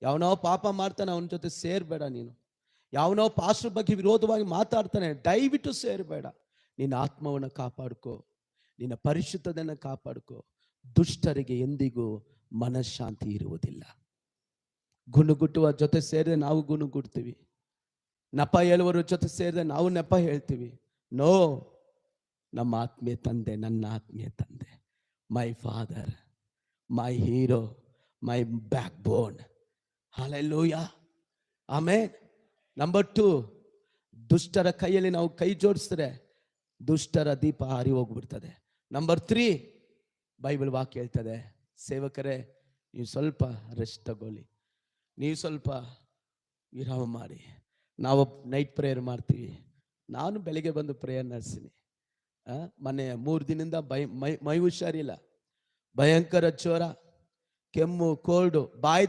ಯಾವನೋ ಪಾಪ ಮಾಡ್ತಾನೆ, ಅವನ ಜೊತೆ ಸೇರ್ಬೇಡ ನೀನು. ಯಾವನೋ ಪಾಸ್ಟರ್ ಬಗ್ಗೆ ವಿರೋಧವಾಗಿ ಮಾತಾಡ್ತಾನೆ, ದಯವಿಟ್ಟು ಸೇರ್ಬೇಡ. ನಿನ್ನ ಆತ್ಮವನ್ನು ಕಾಪಾಡ್ಕೋ, ನಿನ್ನ ಪರಿಶುದ್ಧತೆಯನ್ನು ಕಾಪಾಡ್ಕೋ. ದುಷ್ಟರಿಗೆ ಎಂದಿಗೂ ಮನಃಶಾಂತಿ ಇರುವುದಿಲ್ಲ. ಗುಣಗುಟ್ಟುವ ಜೊತೆ ಸೇರಿದ್ರೆ ನಾವು ಗುಣಗುಡ್ತೀವಿ, ನೆಪ ಹೇಳುವರ ಜೊತೆ ಸೇರಿದ್ರೆ ನಾವು ನೆಪ ಹೇಳ್ತೀವಿ. ನೋ, ನಮ್ಮ ಆತ್ಮೀಯ ತಂದೆ, ನನ್ನ ಆತ್ಮೀಯ ತಂದೆ, my father, my hero, my back bone. Hallelujah, amen. Number 2, ದುಷ್ಟರ ಕೈಯಲ್ಲಿ ನಾವು ಕೈ ಜೋಡಿಸಿದ್ರೆ ದುಷ್ಟರ ದೀಪ ಹಾರಿ ಹೋಗ್ಬಿಡ್ತದೆ. ನಂಬರ್ 3, ಬೈಬಲ್ ವಾಕ್ಯ ಹೇಳ್ತದೆ, ಸೇವಕರೇ ನೀವು ಸ್ವಲ್ಪ ರೆಸ್ಟ್ ತಗೊಳ್ಳಿ, ನೀವು ಸ್ವಲ್ಪ ವಿರಾಮ ಮಾಡಿ. ನಾವು ನೈಟ್ ಪ್ರೇಯರ್ ಮಾಡ್ತೀವಿ. ನಾನು ಬೆಳಿಗ್ಗೆ ಬಂದು ಪ್ರೇಯರ್ ನಡೆಸ್ತೀನಿ. ಮೊನ್ನೆ 3 ದಿನದಿಂದ ಮೈ ಹುಷಾರಿಲ್ಲ, ಭಯಂಕರ ಜ್ವರ, ಕೆಮ್ಮು, ಕೋಲ್ಡು, ಬಾಯಿ